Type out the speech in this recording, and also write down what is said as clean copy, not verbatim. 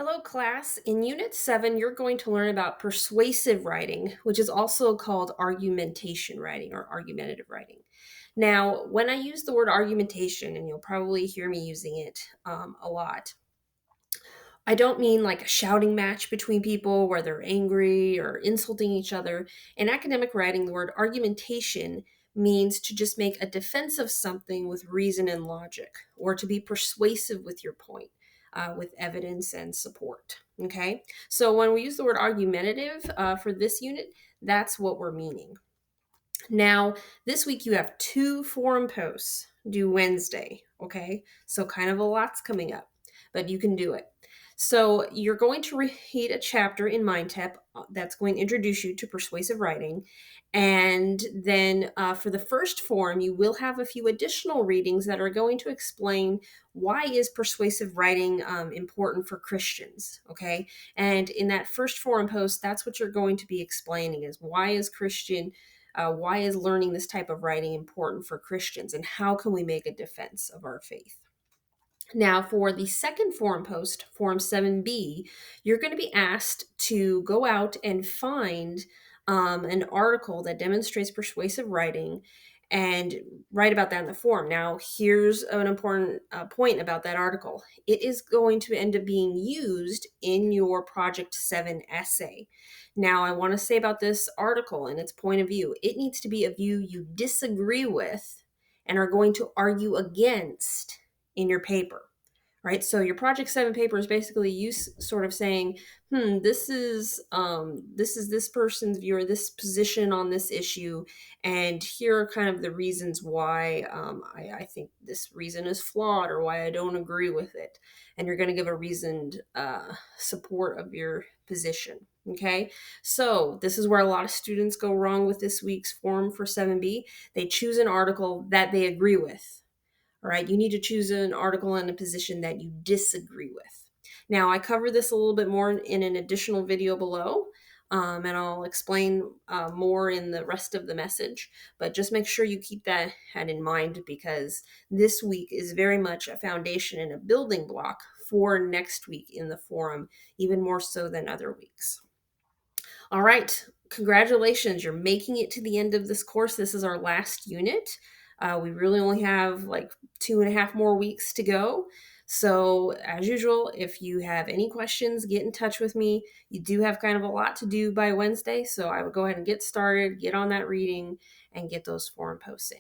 Hello, class. In Unit 7, you're going to learn about persuasive writing, which is also called argumentation writing or argumentative writing. Now, when I use the word argumentation, and you'll probably hear me using it a lot, I don't mean like a shouting match between people where they're angry or insulting each other. In academic writing, the word argumentation means to just make a defense of something with reason and logic, or to be persuasive with your point, with evidence and support. Okay, so when we use the word argumentative for this unit, that's what we're meaning. Now, this week you have two forum posts due Wednesday. Okay, so kind of a lot's coming up, but you can do it. So you're going to read a chapter in MindTap that's going to introduce you to persuasive writing. And then for the first forum, you will have a few additional readings that are going to explain why is persuasive writing important for Christians. Okay. And in that first forum post, that's what you're going to be explaining is why is learning this type of writing important for Christians and how can we make a defense of our faith? Now, for the second forum post, Forum 7B, you're going to be asked to go out and find an article that demonstrates persuasive writing and write about that in the forum. Now, here's an important point about that article. It is going to end up being used in your Project 7 essay. Now, I want to say about this article and its point of view, it needs to be a view you disagree with and are going to argue against in your paper, right? So your Project 7 paper is basically you sort of saying, this is this person's view or this position on this issue, and here are kind of the reasons why I think this reason is flawed or why I don't agree with it. And you're going to give a reasoned support of your position. Okay, so this is where a lot of students go wrong with this week's form for 7B. They choose an article that they agree with. All right, you need to choose an article and a position that you disagree with. Now, I cover this a little bit more in an additional video below, and I'll explain more in the rest of the message. But just make sure you keep that in mind because this week is very much a foundation and a building block for next week in the forum, even more so than other weeks. All right, congratulations. You're making it to the end of this course. This is our last unit. We really only have like 2.5 more weeks to go. So, as usual, if you have any questions, get in touch with me. You do have kind of a lot to do by Wednesday, so I would go ahead and get started, get on that reading, and get those forum posts in.